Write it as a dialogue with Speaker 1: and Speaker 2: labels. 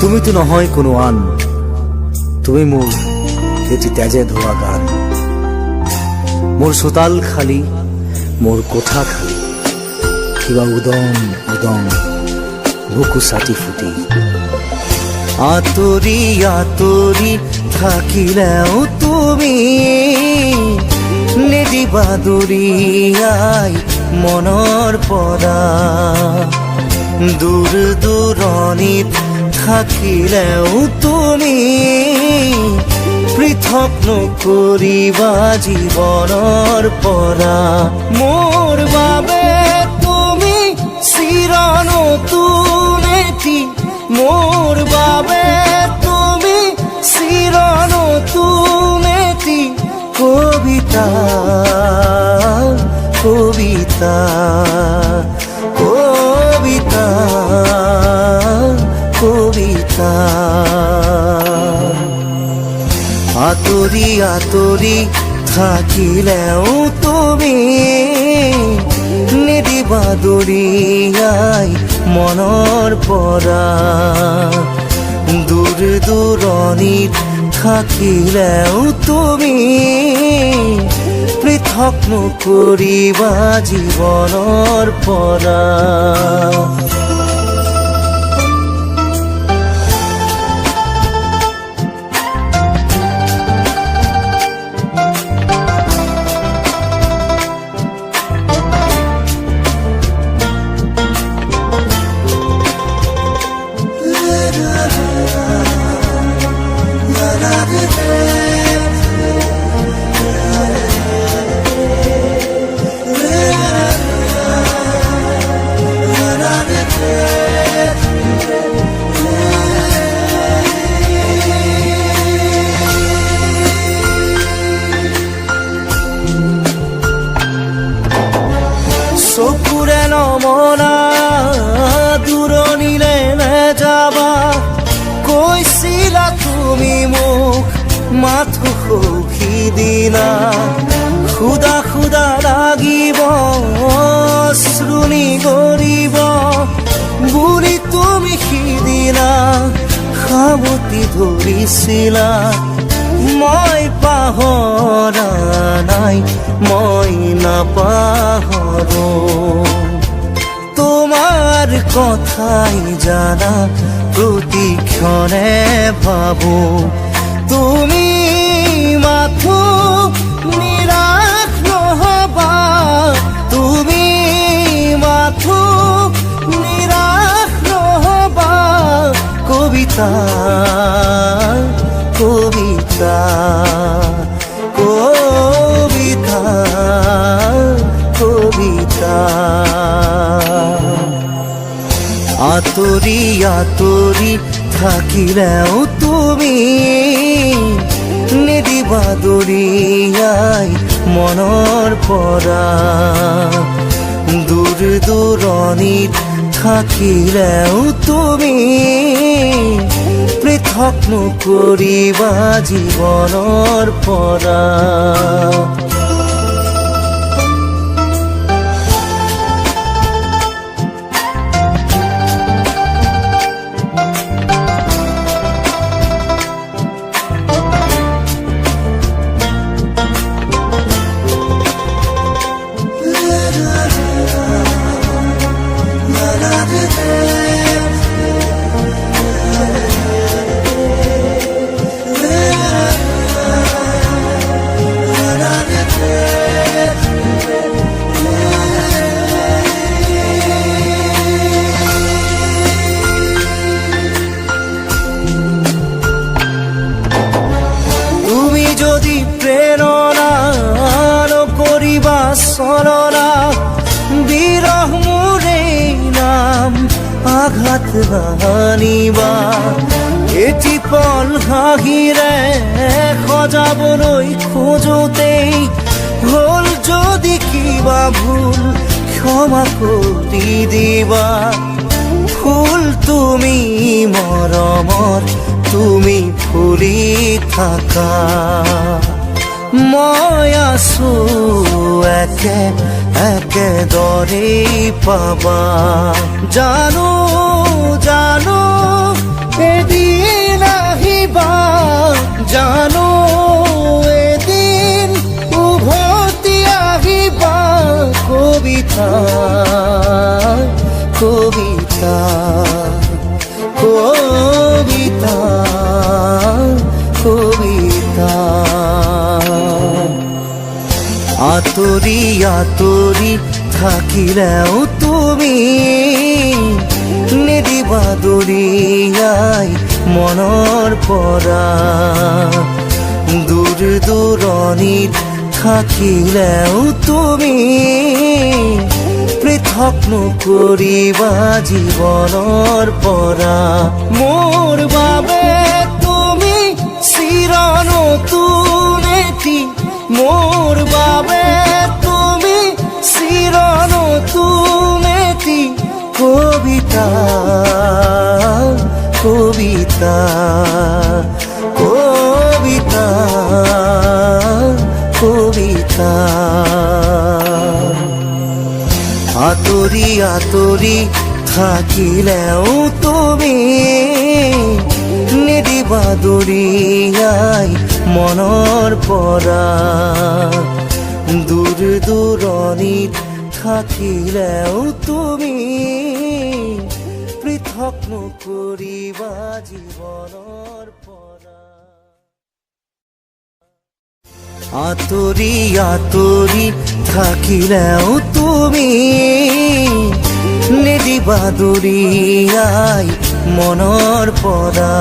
Speaker 1: তুমি তো নহয় কোনো আন, তুমি মোৰ এটি তেজে ধোৱা গান। মোৰ চোতাল খালী, মোৰ কোঠা খালী, কিবা উদং উদং বুকু চাটি ফুটি। আঁতৰি আঁতৰি থাকিলেও তুমি নিদিবা দূৰিয়াই মনৰ পৰা। দূৰ দূৰণিত থাকিলেও তুমি পৃথক নকৰিবা জীৱনৰ পৰা। মোৰ বাবে তুমি চিৰ নতুন এটি, মোৰ বাবে তুমি চিৰ নতুন এটি কবিতা, কবিতা, কবিতা, কবিতা। আঁতৰি আঁতৰি থাকিলেও তুমি নিদিবা দূৰিয়াই মনৰ পৰা। দূৰ দূৰণিত থাকিলেও তুমি পৃথক নকৰিবা জীৱনৰ পৰা। চকুৰে নমনা দূৰণিলে নেযাবা, কৈছিলা তুমি মোক মাথো সখী দিনা। খুদা খুদা লাগিব শ্ৰুণি গৰিব বুলি তুমি সিদিনা সাৱটি ধৰিছিলা। মই পাহৰা নাই, মই নাপাহৰো তোমাৰ কথাই জানা প্ৰতিক্ষণে ভাবো। তুমি মাথো নিৰাশ নহবা, তুমি মাথো নিৰাশ নহবা। কবিতা, কবিতা, কবিতা, কবিতা। আঁতৰি আঁতৰি থাকিলেও তুমি নিদিবা দূৰিয়াই মনৰ পৰা। দূৰ দূৰণিত থাকিলেও তুমি পৃথক নকৰিবা জীৱনৰ পৰা। চলনা বিৰহ মোৰে নাম আঘাত নানিবা এটি পল হাঁহিৰে সজাবলৈ খোজোতেই হ'ল যদি কিবা ভুল ক্ষমা কৰি দিবা ফুল তুমি মৰমৰ তুমি ফুলি থাকা মই আছো একেদৰেই পাবা জানো জানো এদিন আহিবা জানো এদিন উভতি আহিবা কবিতা কবিতা কবিতা কবিতা আতৰি আতৰি থাকিলেও তুমি নিদিবা দৰিয়াই মনৰ পৰা দূৰ দূৰণিত থাকিলেও তুমি পৃথক নকৰিবা জীৱনৰ পৰা মোৰ বাবে তুমি চিৰ নতুন এটি মোৰ বাবে তুমি চিৰ নতুন এটি কবিতা কবিতা কবিতা কবিতা আতৰি আতৰি থাকিলেও তুমি নিদিবা দৰিয়াই মনৰ পৰা দূৰ দূৰণিত থাকিলেও তুমি পৃথক নকৰিবা জীৱনৰ পৰা আতৰি আতৰি থাকিলেও তুমি নিদিবা দৰিয়াই মনৰ পৰা